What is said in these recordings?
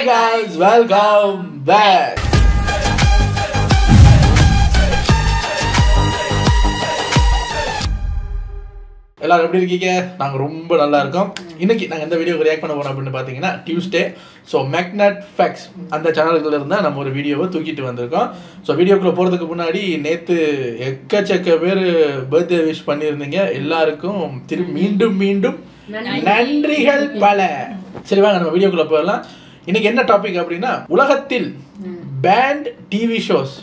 Hi guys, welcome back. எல்லாரும் எப்படி இருக்கீங்க? நாங்கள் ரொம்ப நல்லா இருக்கோம். இன்னைக்கு நாங்கள் இந்த வீடியோக்கு ரியாக்ட் பண்ண போகிறோம் அப்படின்னு பார்த்தீங்கன்னா டியூஸ்டே. ஸோ மேக்னட் ஃபேக்ட்ஸ் அந்த சேனல்கள் இருந்தால் நம்ம ஒரு வீடியோவை தூக்கிட்டு வந்திருக்கோம். ஸோ வீடியோக்குள்ளே போகிறதுக்கு முன்னாடி நேற்று எக்கச்சக்க பேர் பர்த்டே விஷ் பண்ணியிருந்தீங்க. எல்லாருக்கும் மீண்டும் மீண்டும் நன்றிகள் பல. சரி வாங்க நம்ம வீடியோக்குள்ளே போயிடலாம். இன்னைக்கு என்ன டாபிக் அப்படின்னா உலகத்தில் பேண்ட் டிவி ஷோஸ்,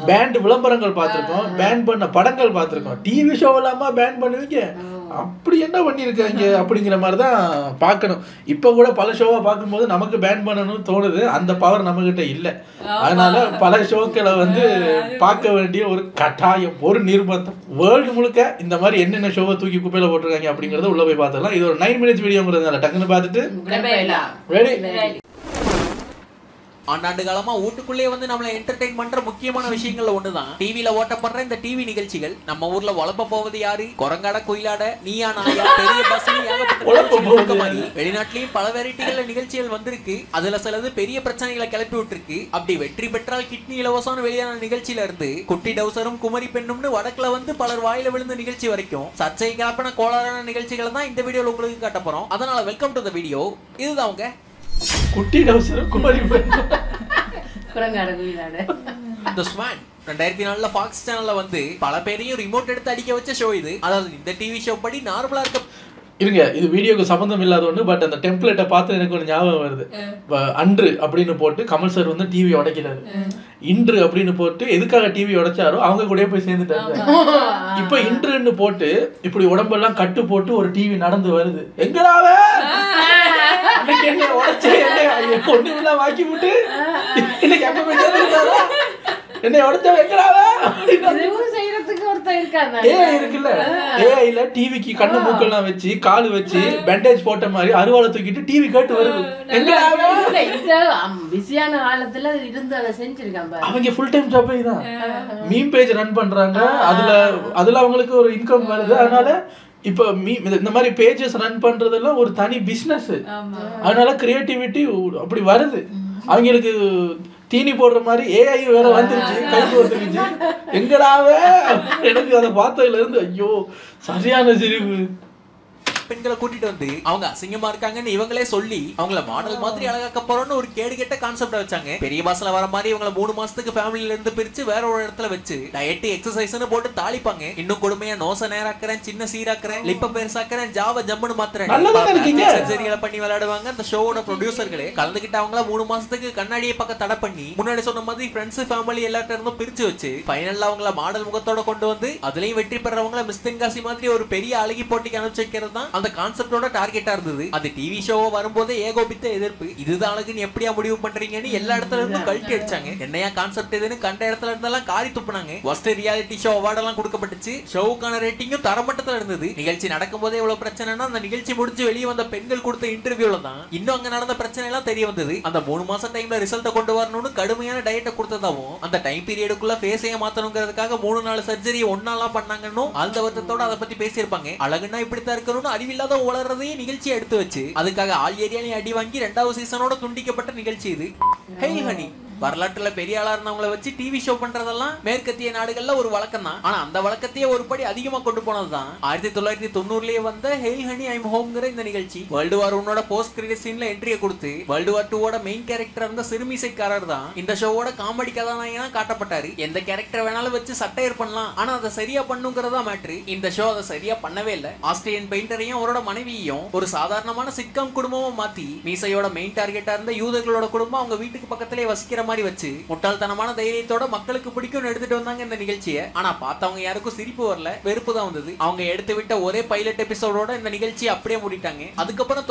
பேண்ட் விளம்பரங்கள் பார்த்துருக்கோம், பேன் பண்ண படங்கள் பார்த்துருக்கோம். டிவி ஷோ இல்லாமல் பேன் பண்ணுவீங்க, அப்படி என்ன பண்ணியிருக்காங்க அப்படிங்கிற மாதிரி தான் பார்க்கணும். இப்போ கூட பல ஷோவை பார்க்கும்போது நமக்கு பேன் பண்ணணும்னு தோணுது. அந்த பவர் நம்மகிட்ட இல்லை. அதனால பல ஷோக்களை பார்க்க வேண்டிய ஒரு கட்டாயம், ஒரு நிர்பந்தம். வேர்ல்டு முழுக்க இந்த மாதிரி என்னென்ன ஷோவை தூக்கி குப்பையில் போட்டிருக்காங்க அப்படிங்கிறத உள்ள போய் பார்த்துக்கலாம். இது ஒரு 9 minutes வீடியோங்கிறதுனால டக்குன்னு பார்த்துட்டு ரெடி. ஆண்டாண்டு காலமா வீட்டுக்குள்ளே நம்மளை என்டர்டெயின் பண்ற முக்கியமான விஷயங்கள்ல ஒண்ணுதான் டிவில ஓட்டப்படுற இந்த டிவி நிகழ்ச்சிகள். நம்ம ஊர்ல வளப்ப போவது யாரு, குரங்காட குயிலாட, நீயா நாயா, பெரிய பஸ், வெளிநாட்டிலயும் பல வெரைட்டிகள்ல நிகழ்ச்சிகள் வந்திருக்கு. அதுல சிலது பெரிய பிரச்சனைகளை கிளப்பி விட்டுருக்கு. அப்படி வெற்றி பெற்றால் கிட்னி இலவசம் வெளியான நிகழ்ச்சியில இருந்து குட்டி டவுசரும் குமரி பெண்ணும்னு வடக்குல பலர் வாயில விழுந்த நிகழ்ச்சி வரைக்கும் சர்ச்சை கிளப்பின கோளாறான நிகழ்ச்சிகளை தான் இந்த வீடியோல உங்களுக்கு காட்ட போறோம். அதனால வெல்கம் டு தி வீடியோ. இதுதான் அவங்க குட்டி டவுசர் குமரி The Swan 2004ல ஃபாக்ஸ் சேனல்ல பல பேரையும் ரிமோட் எடுத்து அடிக்க வச்ச ஷோ இது. அதாவது இந்த டிவி ஷோ படி நார்மலா இருக்க இருங்க, இது வீடியோக்கு சம்பந்தம் இல்லாத ஒன்று. பட் அந்த டெம்ப்ளேட்டை பார்த்து எனக்கு ஒரு ஞாபகம் வருது. அன்று அப்படின்னு போட்டு கமல் சார் டிவி உடைக்கிறாரு. இன்று அப்படின்னு போட்டு எதுக்காக டிவி உடைச்சாரோ அவங்க கூட போய் சேர்ந்துட்டாரு. இப்ப இன்றுன்னு போட்டு இப்படி உடம்பெல்லாம் கட்டு போட்டு ஒரு டிவி நடந்து வருது. எங்கடாவே என்ன உடைச்சு என்ன ஒண்ணு வாக்கி விட்டு இன்னைக்கு என்னை உடைச்ச எங்கடாவே இருக்குல்ல. ஏஐல டிவிக்கு கண்ணு மூக்கெல்லாம் வச்சு காலு வச்சு பேண்டேஜ் போட்ட மாதிரி அருவாளை தூக்கிட்டு டிவி கேட்டு வருது. பிஸியான காலத்துல இருந்து அதை செஞ்சிருக்காங்க. அவங்க ஃபுல் டைம் ஜாப் தான். மீம் பேஜ் ரன் பண்றாங்க. அதுல அவங்களுக்கு ஒரு இன்கம் வருது. அதனால இப்ப இந்த மாதிரி பேஜஸ் ரன் பண்றதெல்லாம் ஒரு தனி பிசினஸ். அதனால கிரியேட்டிவிட்டி அப்படி வருது. அவங்களுக்கு தீனி போடுற மாதிரி ஏஐ வேற வந்துருச்சு, கைக்கு வந்துருச்சு. எங்கடாவே எனக்கு அதை பார்த்ததுல இருந்து ஐயோ சரியான சிரிப்பு. பெண்களை கூட்டிட்டு அவங்க அசிங்கமா இருக்காங்கன்னு இவங்களே சொல்லி அவங்கள மாடல் மாதிரி அழகாக்க போறோம்னு ஒரு கேடு கெட்ட கான்செப்ட் வச்சாங்க. பெரிய பாஸ்ல வர மாதிரி இவங்களை 3 மாசத்துக்கு ஃபேமிலில இருந்து பிரிச்சு வேற ஒரு இடத்துல வச்சு டயட் எக்ஸசைஸ்னு போட்டு தாளிப்பாங்க. இன்னும் கொடுமையா நோச நேராக்குறேன், சின்ன சீராக்குறேன், லிப்ப பெருசாக்குறேன், ஜாவ ஜம்முன்னு மாத்துறேன் சர்ஜரிகளை பண்ணி விளையாடுவாங்க. அந்த ஷோவோட ப்ரொடியூசர்களே கலந்துகிட்டு அவங்கள 3 மாசத்துக்கு கண்ணாடியை பக்கம் தடை பண்ணி முன்னாடி சொன்ன மாதிரி ஃப்ரெண்ட்ஸ் ஃபேமிலி எல்லார்ட்ட இருந்தும் பிரிச்சு வச்சு ஃபைனல்ல அவங்கள மாடல் முகத்தோட கொண்டு அதுலயும் வெற்றி பெறவங்கள மிஸ் தென்காசி மாதிரி ஒரு பெரிய அழகி போட்டிக்கு அனுப்பிச்சு வைக்கிறது தான் அந்த கான்செப்டோட டார்கெட்டா இருந்தது. அது டிவி ஷோவா வரும்போதே ஏகோபித்த எதிர்ப்பு. இதுதான் அழகுன்னு எப்படியா முடிவு பண்றீங்கன்னு எல்லா இடத்துல இருந்தும் கழட்டி அடிச்சாங்க. என்னையா கான்செப்ட் இதுன்னு கண்ட இடத்துல இருந்தெல்லாம் காரி துப்புனாங்க. ஃபர்ஸ்ட் ரியாலிட்டி ஷோ அவார்ட் எல்லாம் கொடுக்கப்பட்டுச்சு. ஷோவுக்கான ரேட்டிங்கும் தரமட்டத்துல இருந்தது. நிகழ்ச்சி நடக்கும் போதே இவ்வளவு பிரச்சனைனா அந்த நிகழ்ச்சி முடிஞ்சு வெளியே வந்த பெண்கள் கொடுத்த இன்டர்வியூல தான் இன்னும் அங்க நடந்த பிரச்சனை எல்லாம் தெரிய வந்தது. அந்த 3 மாசம் டைம்ல ரிசல்ட் கொண்டு வரணும்னு கடுமையான டயட்டை கொடுத்ததாவும் அந்த டைம் பீரியடுக்குள்ள ஃபேஸையே மாத்தணுங்கிறதுக்காக 3-4 சர்ஜரி ஒன்னாலாம் பண்ணாங்கன்னு அந்த வருத்தத்தோட அதை பத்தி பேசியிருப்பாங்க. அழகுன்னா இப்படித்தான் இருக்கணும்னு அறிவில்லாத வளர்றதையே நிகழ்ச்சியை எடுத்து வச்சு அதுக்காக ஆல் ஏரியாலையும் அடி வாங்கி 2வது சீசனோட துண்டிக்கப்பட்ட நிகழ்ச்சி இது. ஹெய் ஹனி வரலாற்றுல பெரிய ஆளா இருந்தவங்களை வச்சு டிவி ஷோ பண்றதெல்லாம் மேற்கத்திய நாடுகள்ல ஒரு வழக்கம் தான். ஆனா அந்த வழக்கத்தையே ஒரு படி அதிகமா கொண்டு போனதுதான் 1990லயே வந்த ஹெய் ஹனி ஐம் ஹோம்ங்கிற இந்த நிகழ்ச்சி. வேர்ல்டு வார் 1ஓட போஸ்ட் கிரெடிட் சீன்ல என்ட்ரியை கொடுத்து வேர்ல்டு வார் 2ஓட மெயின் கேரக்டர் இருந்த சிறுமிசைக்காரர் தான் இந்த ஷோவோட காமெடி கதாநாயகனா காட்டப்பட்டாரு. எந்த கேரக்டர் வேணாலும் வச்சு சட்டையர் பண்ணலாம், ஆனா அதை சரியா பண்ணுங்கிறதா மேட்ரு. இந்த ஷோ அதை சரியா பண்ணவே இல்லை. ஆஸ்திரியன் பெயிண்டரையும் அவரோட மனைவியையும் ஒரு சாதாரணமான சிட்காம் குடும்பமா மாத்தி மீசையோட மெயின் டார்கெட்டா இருந்த யூதர்களோட குடும்பம் அவங்க வீட்டுக்கு பக்கத்திலே வசிக்கிற மாதிரி வச்சு முட்டாள்தனமான தைரியத்தோட மக்களுக்கு பிடிக்கும் எடுத்துட்டு வந்தாங்க இந்த நிகழ்ச்சியை. ஆனா பார்த்தவங்க யாருக்கும் சிரிப்பு வரல, வெறுப்பு தான் வந்தது. அவங்க எடுத்து விட்ட ஒரே பைலட் எபிசோடோட இந்த நிகழ்ச்சியை அப்படியே மூடிட்டாங்க. அதுக்கப்புறம்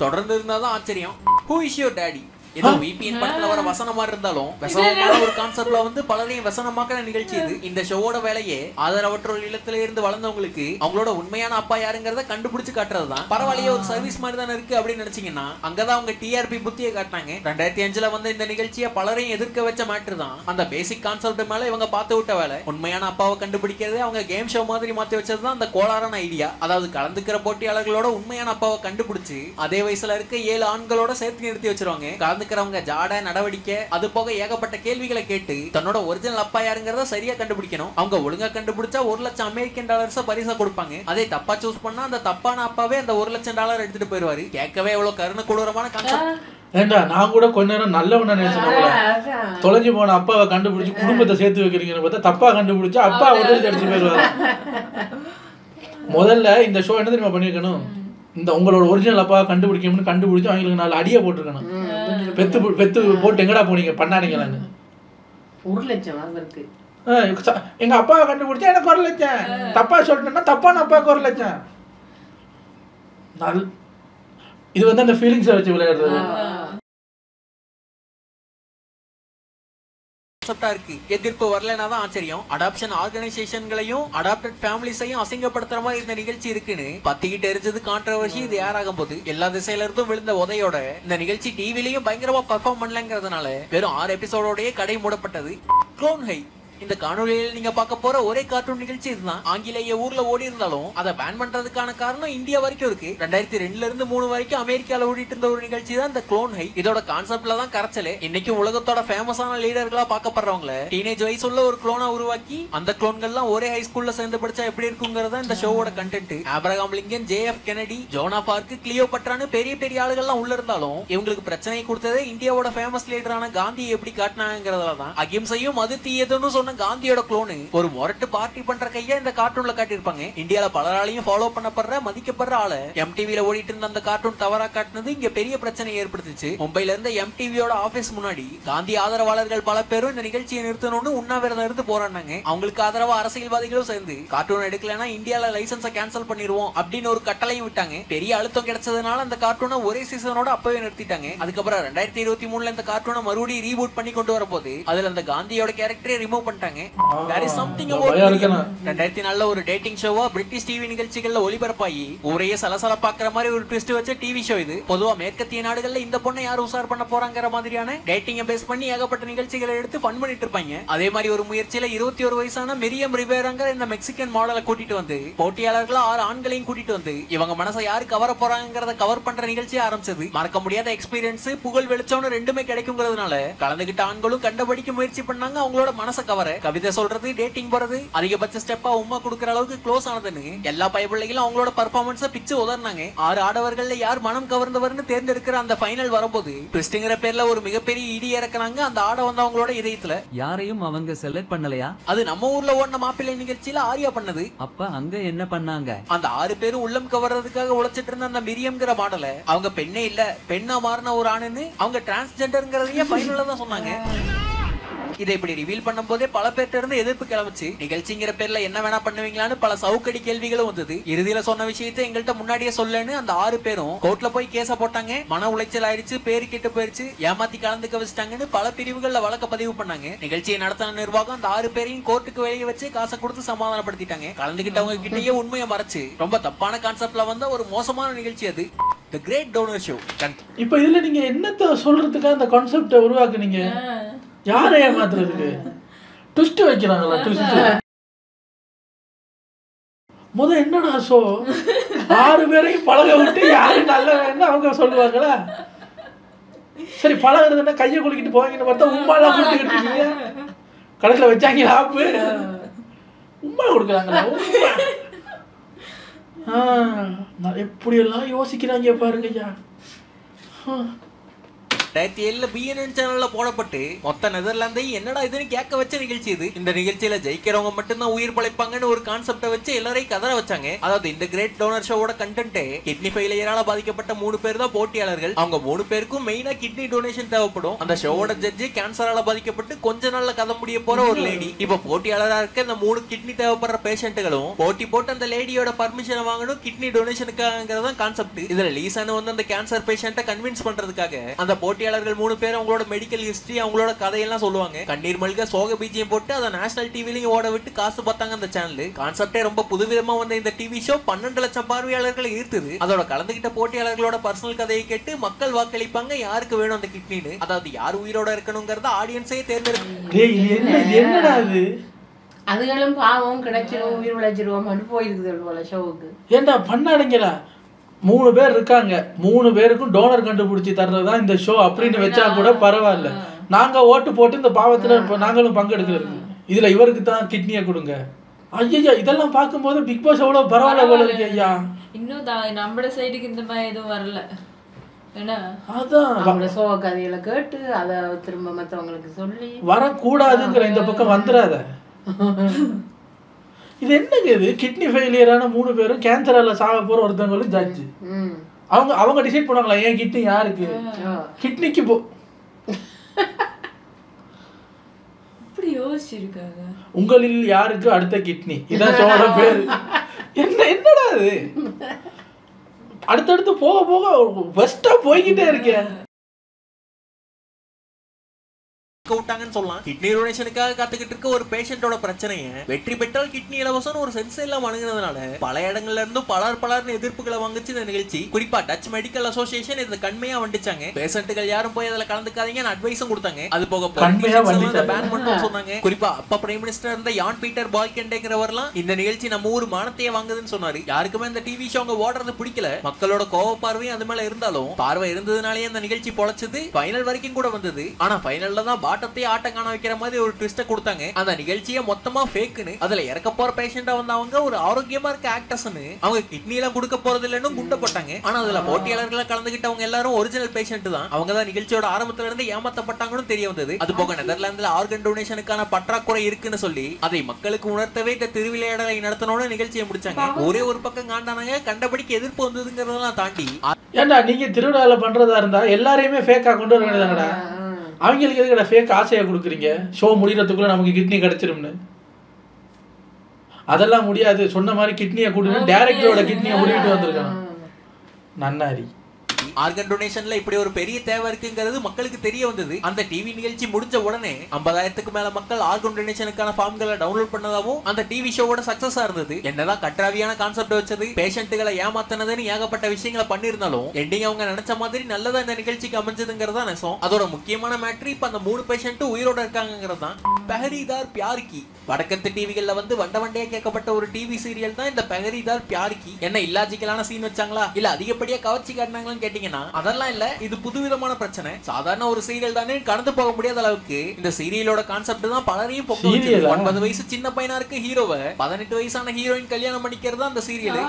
தொடர்ந்து இருந்தாதான் ஆச்சரியம். Who is your daddy? ஏதோ VPN படத்துல வர வசனமா இருந்தாலும் வசனமான ஒரு கான்செப்ட்ல பலரையும் வசனமாக்கிற நிகழ்ச்சி இது. இந்த ஷோவோட வேலையே ஆதரவற்றோர் இல்லத்துல இருந்து வளர்ந்தவங்களுக்கு அவங்களோட உண்மையான அப்பா யாருங்கிறத கண்டுபிடிச்சு காட்டுறதுதான். பரவாயில்லையே ஒரு சர்வீஸ் மாதிரி தான் இருக்கு அப்படின்னு நினைச்சீங்கன்னா அங்கதான் அவங்க டிஆர்பி புத்தியை காட்டினாங்க. 2005ல வந்த இந்த நிகழ்ச்சியை பலரையும் எதிர்க்க வச்ச மேட்ரு தான். அந்த பேசிக் கான்செப்ட் மேல இவங்க பார்த்து விட்ட வேலை. உண்மையான அப்பாவை கண்டுபிடிக்கிறதே அவங்க கேம் ஷோ மாதிரி மாத்தி வச்சதுதான் அந்த கோளாறான ஐடியா. அதாவது கலந்துக்கிற போட்டியாளர்களோட உண்மையான அப்பாவை கண்டுபிடிச்சு அதே வயசுல இருக்க 7 ஆண்களோட சேர்த்து நிறுத்தி வச்சிருவாங்க. கலந்துக்கிறவங்க ஜாட நடவடிக்கை அது போக ஏகப்பட்ட கேள்விகளை கேட்டு தன்னோட ஒரிஜினல் அப்பா யாருங்கிறத சரியா கண்டுபிடிக்கணும். அவங்க ஒழுங்கா கண்டுபிடிச்சா $1,00,000 பரிசா கொடுப்பாங்க. அதே தப்பா சூஸ் பண்ணா அந்த தப்பான அப்பாவே அந்த $1,00,000 எடுத்துட்டு போயிருவாரு. கேட்கவே எவ்வளவு கருணை கொடூரமான கான்செப்ட். ஏண்டா நான் கூட கொஞ்ச நேரம் நல்லவன நினைச்சேன். தொலைஞ்சு போன அப்பாவை கண்டுபிடிச்சு குடும்பத்தை சேர்த்து வைக்கிறீங்கன்னு பார்த்தா தப்பா கண்டுபிடிச்சா அப்பா ஒரு எடுத்து போயிருவாரு. முதல்ல இந்த ஷோ என்ன தெரியுமா பண்ணிருக்கணும், இந்த உங்களோட ஒரிஜினல் அப்பாவை கண்டுபிடிக்கணும்னு கண்டுபிடிச்சு அவங்களுக்கு 4 அடியை போட்டிருக்கணும். பெத்து போட்டு எங்கடா போனீங்க பண்ணானீங்களான்னு. $1,00,000 எங்க அப்பாவை கண்டுபிடிச்சா எனக்கு $1,00,000, தப்பா சொல்லிட்டேன்னா தப்பான அப்பாவுக்கு $1,00,000. இது வந்து அந்த ஃபீலிங்ஸை வச்சு விளையாடுறது. இருக்கு. எதிர்ப்பு வரலனாதான் ஆச்சரியம். அடாப்ஷன் ஆர்கனைசேஷன்களையும் அடாப்டட் ஃபேமிலிஸையும் அசிங்கப்படுத்துற மாதிரி இந்த நிகழ்ச்சி இருக்குன்னு பத்திக்கிட்டு எரிஞ்சது கான்ட்ரோவர்சி. இது யாராகும் போது எல்லா திசையில இருந்தும் விழுந்த உதையோட இந்த நிகழ்ச்சி டிவிலையும் பயங்கரமா பர்ஃபார்ம் பண்ணலங்கிறதுனால வெறும் 6 எபிசோடோடய கடை மூடப்பட்டது. க்ளோன் ஹை இந்த காணொலியில் நீங்க பார்க்க போற ஒரே கார்ட்டூன் நிகழ்ச்சி இதுதான். ஆங்கிலேய ஊர்ல ஓடி இருந்தாலும் அதை பேன் பண்றதுக்கான காரணம் இந்தியா வரைக்கும் இருக்கு. 2002ல இருந்து 3 வரைக்கும் அமெரிக்கால ஓடிட்டு இருந்த ஒரு நிகழ்ச்சி தான் இந்த க்ளோன் ஹை. இதோட கான்செப்ட்ல தான் கரைச்சலே. இன்னைக்கு உலகத்தோட ஃபேமஸான லீடர்களா பார்க்கப்படுறவங்கள டீனேஜ் வயசுள்ள ஒரு க்ளோனா உருவாக்கி அந்த க்ளோன்கள்லாம் ஒரே ஹை ஸ்கூல்ல சேர்ந்து படிச்சா எப்படி இருக்குங்கிறதா இந்த ஷோவோட content. Abraham Lincoln, JF Kennedy, Joan of Arc, கிளியோபட்ரான்னு பெரிய பெரிய ஆளுகள்லாம் உள்ள இருந்தாலும் இவங்களுக்கு பிரச்சனை கொடுத்ததே இந்தியாவோட ஃபேமஸ் லீடரான காந்தியை எப்படி காட்டினாங்கிறதுல தான். அகிம்சையும் மது தீயதுன்னு சொன்ன காந்தியோட க்ளோனு ஒரு மொரட்டு பார்ட்டி பண்ற கையா இந்த கார்ட்டூன்ல காட்டியிருப்பாங்க. இந்தியால பலராலையும் ஃபாலோ பண்ணப்படுற மதிக்கப்படுற ஆளு MTVல ஓடிட்டு இருந்த அந்த கார்ட்டூன் தவறா காட்டினது இங்க பெரிய பிரச்சனை ஏற்படுத்துச்சு. மும்பைல இருந்த MTVயோட ஆபீஸ் முன்னாடி காந்தி ஆதரவாளர்கள் பல பேரும் இந்த நிகழ்ச்சியை நிறுத்தணும்னு உண்ணாவிரதம் இருந்து போராடினாங்க. அவங்களுக்கு ஆதரவா அரசியல்வாதிகளும் சேர்ந்து கார்ட்டூன் எடுக்கலன்னா இந்தியால லைசன்ஸை கேன்சல் பண்ணிடுவோம் அப்படின்னு ஒரு கட்டளையும் விட்டாங்க. பெரிய அழுத்தம் கிடைச்சதுனால அந்த கார்ட்டூனை ஒரே சீசனோட அப்பவே நிறுத்திட்டாங்க. அதுக்கப்புறம் 2023ல இந்த கார்ட்டூனை மறுபடியும் ரீபூட் பண்ணி கொண்டு வரும்போது அதுல அந்த காந்தியோட கேரக்டரை ரிமூவ் பண்ணிட்டாங்க. There is something about 2004ல ஒரு டேட்டிங் ஷோவா பிரிட்டிஷ் டிவி நிகழ்ச்சிகள்ல ஒளிபரப்பாகி ஊரையே சலசலப்பாக்குற மாதிரி ஒரு ட்விஸ்ட் வச்ச டிவி ஷோ இது. பொதுவா மேற்கத்திய நாடுகள்ல இந்த பொண்ணை யார் உசார் பண்ண போறாங்கிற மாதிரியான டேட்டிங்கை பேஸ் பண்ணி ஏகப்பட்ட நிகழ்ச்சிகளை எடுத்து ஃபன் பண்ணிட்டு இருப்பாங்க. அதே மாதிரி ஒரு முயற்சியில 21 வயசான மிரியம் ரிவேராங்கிற இந்த மெக்சிகன் மாடலை கூட்டிட்டு வந்து போட்டியாளர்களா 6 ஆண்களையும் கூட்டிட்டு வந்து இவங்க மனசை யாரு கவர போறாங்கிறத கவர் பண்ற நிகழ்ச்சியை ஆரம்பிச்சது. மறக்க முடியாத எக்ஸ்பீரியன்ஸ், புகழ் வெளிச்சம்னு ரெண்டுமே கிடைக்குங்கிறதுனால கலந்துகிட்ட ஆண்களும் கண்டபடிக்கு முயற்சி பண்ணாங்க அவங்களோட மனசை கவர. கவிதை சொல்றது, டேட்டிங் போறது, அதிகபட்ச ஸ்டெப்பா உமா கொடுக்கற அளவுக்கு க்ளோஸ் ஆனதுன்னு எல்லா பைபிள்ளைகளும் அவங்களோட பர்ஃபார்மன்ஸை பிச்சு உதர்னாங்க. 6 ஆடவர்கள்ல யார் மனம் கவர்ந்தவர்னு தேர்ந்தெடுக்கிற அந்த ஃபைனல் வரும்போது ட்விஸ்ட்ங்கிற பேர்ல ஒரு மிகப்பெரிய இடி இறக்குனாங்க அந்த ஆட வந்தவங்களோட இதயத்துல. யாரையும் அவங்க செலக்ட் பண்ணலையா? அது நம்ம ஊர்ல ஓடின மாப்பிள்ளை நிகழ்ச்சியில ஆரியா பண்ணது. அப்ப அங்க என்ன பண்ணாங்க? அந்த 6 பேரும் உள்ளம் கவர்றதுக்காக உழைச்சிட்டு இருந்த அந்த மிரியம்ங்கிற மாடல அவங்க பெண்ணே இல்ல பெண்ணா மாறின ஒரு ஆணுன்னு அவங்க டிரான்ஸ்ஜெண்டர்ங்கிறதையே ஃபைனல்ல தான் சொன்னாங்க. இதை இப்படி ரிவீல் பண்ணும் போதே பல பேர்ட்ட இருந்து எதிர்ப்பு கிளம்பிச்சு. நிகழ்ச்சிங்கிற பேர்ல என்ன வேணா பண்ணுவீங்களான்னு பல சவுக்கடி கேள்விகளும் வந்தது. இறுதியில சொன்ன விஷயத்தை எங்கள்கிட்ட முன்னாடியே சொல்லன்னு அந்த 6 பேரும் கோர்ட்ல போய் கேஸ போட்டாங்க. மன உளைச்சல் ஆயிடுச்சு, பேரு கெட்டு போயிடுச்சு, ஏமாத்தி கலந்துக்க வச்சுட்டாங்கன்னு பல பிரிவுகள்ல வழக்க பதிவு பண்ணாங்க. நிகழ்ச்சியை நடத்தின நிர்வாகம் அந்த 6 பேரையும் கோர்ட்டுக்கு வெளியே வச்சு காசை கொடுத்து சமாதானப்படுத்திட்டாங்க. கலந்துகிட்டவங்க கிட்டயே உண்மையை மறைச்சு ரொம்ப தப்பான கான்செப்ட்ல வந்த ஒரு மோசமான நிகழ்ச்சி அது தி கிரேட் டோனர் ஷோ. இப்போ இதுல நீங்க என்னத்த சொல்றதுக்காக அந்த கான்செப்டை உருவாக்குனீங்க? யாரை ஏமாத்துறதுக்கு? ட்விஸ்ட் வைக்கிறாங்களா? ட்விஸ்ட் என்னடா ஷோ? 6 பேரையும் பழக விட்டு யாரு நல்ல அவங்க சொல்லுவாங்களா? சரி பழகிறதுன்னா கையை குலுக்கிட்டு போவாங்கன்னு பார்த்தா உமாலாம் கொடுத்துக்கிட்டு இருக்கீங்க. கடைசியில் வச்சாங்களா ஆப்பு? உமா கொடுக்குறாங்களா? எப்படியெல்லாம் யோசிக்கிறாங்க பாருங்கய்யா. 2007ல BNN சேனல்ல போடப்பட்டு மொத்த நெதர்லாந்தை என்னடா இதுன்னு கேட்க வச்ச நிகழ்ச்சி இது. இந்த நிகழ்ச்சியில ஜெயிக்கிறவங்க மட்டும்தான் உயிர் பழைப்பாங்கன்னு ஒரு கான்செப்டை வச்சு எல்லாரையும் கதற வச்சாங்க. அதாவது இந்த கிரேட் டோனர் ஷோவோட கண்டென்ட் கிட்னி ஃபெயிலியரால பாதிக்கப்பட்ட 3 பேர் தான் போட்டியாளர்கள். அவங்க 3 பேருக்கும் மெயினா கிட்னி டொனேஷன் தேவைப்படும். அந்த ஷோவோட ஜட்ஜி கேன்சரால பாதிக்கப்பட்டு கொஞ்ச நாள்ல கதை முடிய போற ஒரு லேடி. இப்ப போட்டியாளரா இருக்க இந்த 3 கிட்னி தேவைப்படுற பேஷண்ட்டுகளும் போட்டி போட்டு அந்த லேடியோட பர்மிஷனை வாங்கணும் கிட்னி டொனேஷனுக்காக கான்செப்ட். இதுல லீசானு வந்து அந்த கேன்சர் பேஷண்ட்டை கன்வின்ஸ் பண்றதுக்காக அந்த போட்டியாளர்கள் 3 பேர் அவங்களோட மெடிக்கல் ஹிஸ்டரி அவங்களோட கதையெல்லாம் சொல்லுவாங்க. கண்ணீர் மல்க சோக பீஜியம் போட்டு அதை நேஷனல் டிவிலையும் ஓட விட்டு காசு பார்த்தாங்க அந்த சேனல். கான்செப்டே ரொம்ப புதுவிதமா வந்த இந்த டிவி ஷோ 12 லட்சம் பார்வையாளர்களை ஈர்த்தது. அதோட கலந்துகிட்ட போட்டியாளர்களோட பர்சனல் கதையை கேட்டு மக்கள் வாக்களிப்பாங்க யாருக்கு வேணும் அந்த கிட்னின்னு. அதாவது யார் உயிரோட இருக்கணுங்கிறத ஆடியன்ஸே தேர்ந்தெடுக்கும். அதுகளும் பாவம் கிடைச்சிரும் உயிர் விளைச்சிருவோம் போயிருக்குது போல ஷோவுக்கு. ஏண்டா பண்ணாடுங்களா? 3 பேர் இருக்காங்க, 3 பேருக்கும் டோனர் கண்டுபிடிச்சி தர்றதுதான் இந்த ஷோ அப்படின்னு வச்சா கூட பரவாயில்ல. நாங்க ஓட்டு போட்டு இந்த பாவத்துல இப்போ நாங்களும் பங்கெடுக்கிறது. இதுல இவருக்கு தான் கிட்னியை கொடுங்க. ஐயா இதெல்லாம் பார்க்கும்போது பிக் பாஸ் எவ்வளோ பரவாயில்ல போல இருக்கு ஐயா. இன்னும் நம்ம சைடுக்கு இந்த மாதிரி எதுவும் வரல. ஏன்னா அதான் அவங்களோட சோக கதைகளை கேட்டு அதை திரும்ப மற்றவங்களுக்கு சொல்லி வரக்கூடாதுங்கிற இந்த பக்கம் வந்துடாத. இது என்னங்க இது? கிட்னி ஃபெயிலியரான 3 பேரும் கேன்சரால சாக போற ஒருத்தவங்களும் ஜட்ஜு. அவங்க டிசைட் பண்ணுவாங்களா ஏன் கிட்னி யாருக்கு? கிட்னிக்கு இப்படி யோசிச்சிருக்காங்க. உங்களில் யாருக்கு அடுத்த கிட்னி? இதான் ஷோட பேரு. என்னடா அது? அடுத்தடுத்து போக போக பெஸ்டா போய்கிட்டே இருக்கேன். விட்டாங்கன்னு சொல்லலாம். கிட்னி டொனேஷனுக்காக காத்துக்கிட்டு இருக்க ஒரு பேஷண்டோட பிரச்சனையை வெற்றி பெற்றால் கிட்னி இலவசம் ஒரு சென்ஸ் எல்லாம் அணுகுனதுனால பல இடங்கள்ல இருந்தும் பலர்னு எதிர்ப்புகளை வாங்குச்சு இந்த நிகழ்ச்சி. குறிப்பா டச் மெடிக்கல் அசோசியேஷன் இதை கண்மையா வந்துச்சாங்க. பேஷண்ட்டுகள் யாரும் போய் அதுல கலந்துக்காதீங்கன்னு அட்வைஸும் கொடுத்தாங்க. அது போக பேன் மட்டும் சொன்னாங்க. குறிப்பா அப்ப பிரைம் மினிஸ்டர் இருந்த யான் பீட்டர் பால்கெண்டேங்கிறவர்லாம் இந்த நிகழ்ச்சி நம்ம ஊர் மானத்தையே வாங்குதுன்னு சொன்னாரு. யாருக்குமே இந்த டிவி ஷோ அவங்க ஓடுறது பிடிக்கல. மக்களோட கோவ பார்வையும் அது மேல இருந்தாலும் பார்வை இருந்ததுனாலே அந்த நிகழ்ச்சி பொழைச்சது. ஃபைனல் வரைக்கும் கூட வந்தது. ஆனா ஃபைனல்ல தான் பாட்டத்தை ஆட்டம் காண வைக்கிற மாதிரி ஒரு ட்விஸ்ட கொடுத்தாங்க. அந்த நிகழ்ச்சியை மொத்தமா ஃபேக்னு, அதுல இறக்க போற பேஷண்டா வந்தவங்க ஒரு ஆரோக்கியமா இருக்க ஆக்டர்ஸ்னு அவங்க கிட்னி எல்லாம் கொடுக்க போறது இல்லன்னு குண்ட போட்டாங்க. ஆனா அதுல போட்டியாளர்களை கலந்துகிட்டவங்க எல்லாரும் ஒரிஜினல் பேஷண்ட் தான். அவங்க தான் நிகழ்ச்சியோட ஆரம்பத்துல இருந்து ஏமாத்தப்பட்டாங்கன்னு தெரிய வந்தது. அது போக நெதர்லாந்துல ஆர்கன் டொனேஷனுக்கான பற்றாக்குறை இருக்குன்னு சொல்லி அதை மக்களுக்கு உணர்த்தவே இந்த திருவிளையாடலை நடத்தணும்னு நிகழ்ச்சியை முடிச்சாங்க. ஒரே ஒரு பக்கம் காண்டானாங்க, கண்டபடிக்கு எதிர்ப்பு வந்ததுங்கிறதெல்லாம் தாண்டி ஏன்டா நீங்க திருவிழால பண்றதா இருந்தா எல்லாரையுமே ஃபேக்கா கொண்டு வர வேண்டியதானடா? அவங்களுக்கு எதுக்கடா ஃபேக் ஆசையா கொடுக்குறீங்க? ஷோ முடிகிறதுக்குள்ள நமக்கு கிட்னி கிடைச்சிரும்னு. அதெல்லாம் முடியாது. சொன்ன மாதிரி கிட்னியை கொடுங்க, டைரக்டரோட கிட்னியை முடிவிட்டு வந்திருக்கான் நன்னாரி. ஆர்கன் டொனேஷன்ல இப்படி ஒரு பெரிய தேவை இருக்குங்கிறது மக்களுக்கு தெரிய வந்தது. அந்த டிவி நிகழ்ச்சி முடிஞ்ச உடனே 50,000க்கு மேல மக்கள் ஆர்கன் டொனேஷனுக்கான ஃபார்ம்களை டவுன்லோட் பண்ணதாவும் அந்த டிவி ஷோவோட சக்சஸா இருந்தது. என்னதான் கட்ராவியான கான்செப்ட் வச்சது, பேஷண்ட்டுகளை ஏமாத்தினதுன்னு ஏகப்பட்ட விஷயங்களை பண்ணிருந்தாலும் எண்டிங் அவங்க நினைச்ச மாதிரி நல்லதா இந்த நிகழ்ச்சிக்கு அமைஞ்சதுங்கிறதா நெசம். அதோட முக்கியமான மேட்ரு இப்ப அந்த 3 பேஷண்ட் உயிரோட இருக்காங்கிறது தான். பெஹரிதார் பியார் கி வடக்கத்து டிவிகள்ல வந்து வண்டையா கேட்கப்பட்ட ஒரு டிவி சீரியல் தான் இந்த பெஹரிதார் பியார் கி. என்ன இல்லாஜிக்கலான சீன் வச்சாங்களா இல்ல அதிகப்படியா கவர்ச்சி காட்டினாங்களான்னு கேட்டீங்கன்னா அதெல்லாம் இல்ல. இது புதுவிதமான பிரச்சனை. சாதாரண ஒரு சீரியல் தானே கடந்து போக முடியாத அளவுக்கு இந்த சீரியலோட கான்செப்ட் தான் பலரையும் பொங்க வச்சது. 9 வயசு சின்ன பையனா இருக்க ஹீரோவை 18 வயசான ஹீரோயின் கல்யாணம் பண்ணிக்கிறது அந்த சீரியல்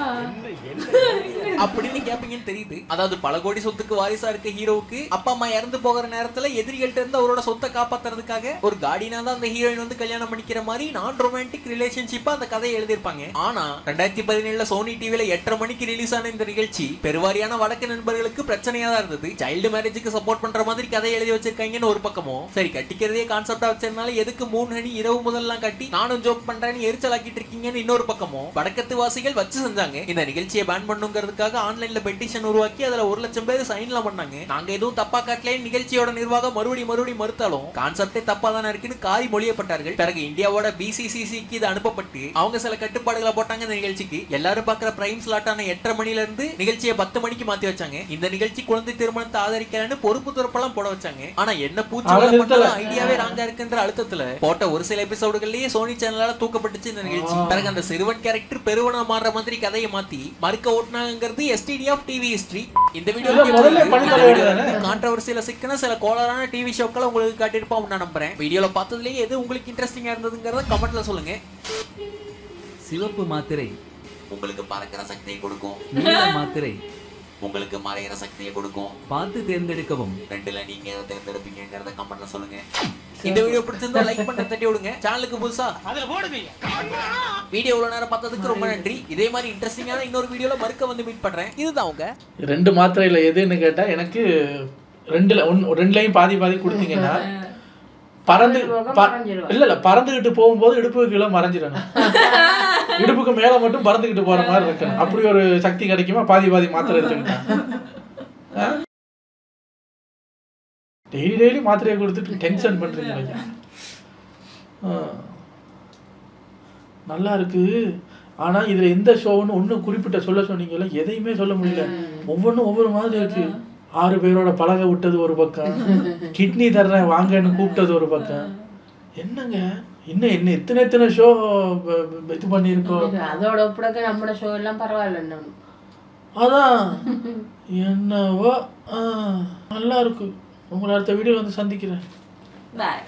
அப்படின்னு கேப்பீங்கன்னு தெரியுது. அதாவது பல கோடி சொத்துக்கு வாரிசா இருக்க ஹீரோவுக்கு அப்பா அம்மா இறந்து போகிற நேரத்துல எதிரிகள்ட்ட இருந்து அவரோட சொத்தை காப்பாத்துறதுக்காக ஒரு கார்டினா தான் அந்த ஹீரோயின் வந்து கல்யாணம் பண்ணிக்கிற மாதிரி நான் ரொமான்டிக் ரிலேஷன்ஷிப்பா அந்த கதையை எழுதியிருப்பாங்க. ஆனா 2017 சோனி டிவில 8:30 மணிக்கு ரிலீஸ் ஆன இந்த நிகழ்ச்சி பெருவாரியான வடக்கு நண்பர்களுக்கு பிரச்சனையா தான் இருந்தது. சைல்டு மேரேஜுக்கு சப்போர்ட் பண்ற மாதிரி கதையை எழுதி வச்சிருக்காங்கன்னு ஒரு பக்கமும், சரி கட்டிக்கிறதே கான்செப்டா வச்சிருந்தாலும் எதுக்கு 3 அணி இரவு முதல்லாம் கட்டி நானும் ஜோக் பண்றேன்னு எரிச்சல் ஆக்கிட்டு இருக்கீங்கன்னு இன்னொரு பக்கமும் வடக்கத்து வாசிகள் வச்சு செஞ்சாங்க. இந்த நிகழ்ச்சியை பேன் பண்ணுங்கிறதுக்காக ஆன்லைன்ல பெட்டிஷன் உருவாக்கி அதுல 1,00,000 பேர் சைன்லாம் பண்ணாங்க. நாங்க எதுவும் தப்பா காட்டலே நிகழ்ச்சியோட நிர்வாகம் மறுபடி மறுத்தாலும் கான்செப்டே தப்பா தானே இருக்குன்னு காரி மொழியப்பட்டார்கள். பிறகு இந்தியாவோட BCCCக்கு இது அனுப்பப்பட்டு அவங்க சில கட்டுப்பாடுகளை போட்டாங்க. இந்த நிகழ்ச்சிக்கு எல்லாரும் பாக்குற பிரைம் ஸ்லாட்டான 8:30 மணில இருந்து நிகழ்ச்சியை 10 மணிக்கு மாத்தி வச்சாங்க. இந்த நிகழ்ச்சி குழந்தை திருமணத்தை ஆதரிக்கலன்னு பொறுப்பு துறப்பெல்லாம் போட வச்சாங்க. ஆனா என்ன பூச்சி ஐடியாவே ராங்கா இருக்குன்ற அழுத்தத்துல போட்ட ஒரு சில எபிசோடுகள்லயே சோனி சேனலால தூக்கப்பட்டுச்சு இந்த நிகழ்ச்சி. பிறகு அந்த சிறுவன் கேரக்டர் பெருவனா மாறுற மாதிரி கதையை மாத்தி மறுக்க ஓட்டுனாங்கிறது STD ஆஃப் டிவி ஹிஸ்டரி. இந்த வீடியோ கான்ட்ரோவர்சியில சிக்கன சில கோளாறான டிவி ஷோக்களை உங்களுக்கு காட்டியிருப்போம் நான் நம்புறேன். வீடியோல பார்த்ததுலயே எது உங்களுக்கு இன்ட்ரெஸ்டிங்கா இருந்ததுங்கிறத கமெண்ட்ல சொல்லுங்க. சிவப்பு மாத்திரை உங்களுக்கு பறக்கிற சக்தியை கொடுக்கும். நீல மாத்திரை உங்களுக்கு மறையிற சக்தியை கொடுக்கும். பார்த்து தேர்ந்தெடுக்கவும். ரெண்டுல நீங்க எதை தேர்ந்தெடுப்பீங்கங்கறத கமெண்ட்ல சொல்லுங்க. இந்த வீடியோ பிடிச்சிருந்தா லைக் பண்ணி தட்டி விடுங்க. சேனலுக்கு புதுசா அதுல போடுங்க. வீடியோ இவ்வளவு நேரம் பார்த்ததுக்கு ரொம்ப நன்றி. இதே மாதிரி இன்ட்ரெஸ்டிங்கான இன்னொரு வீடியோல மறுக்க வந்து மீட் பண்றேன். இதுதான் உங்க 2 மாத்திரையில எதுன்னு கேட்டா எனக்கு 2லையும் பாதி கொடுத்தீங்கன்னா பறந்துகிட்டு போகும்போது இடுப்புக்கு கீழே மறைஞ்சிடணும். இடுப்புக்கு மேல மட்டும் பறந்துகிட்டு போற மாதிரி இருக்கணும். அப்படி ஒரு சக்தி கிடைக்குமா? பாதி மாத்திரை எடுத்துக்கிட்டா டெய்லி மாத்திரையை கொடுத்துட்டு டென்ஷன் பண்றீங்க ஐயா. நல்லா இருக்கு. ஆனா இதுல எந்த ஷோன்னு ஒன்னும் குறிப்பிட்ட சொல்ல சொன்னீங்கல்ல, எதையுமே சொல்ல முடியல. ஒவ்வொன்றும் ஒவ்வொரு மாதிரி இருக்கு. 6 பேரோட பழக விட்டது ஒரு பக்கம், கிட்னி தர்றேன் வாங்கன்னு கூப்பிட்டது ஒரு பக்கம். என்னங்க இன்னும் என்ன எத்தனை ஷோ இது பண்ணியிருக்கோம். அதோட ஒப்படைக்க நம்மளோட ஷோ எல்லாம் பரவாயில்ல. அதான் என்னவோ நல்லா இருக்கு. உங்களை அடுத்த வீடியோ வந்து சந்திக்கிறேன். பாய்.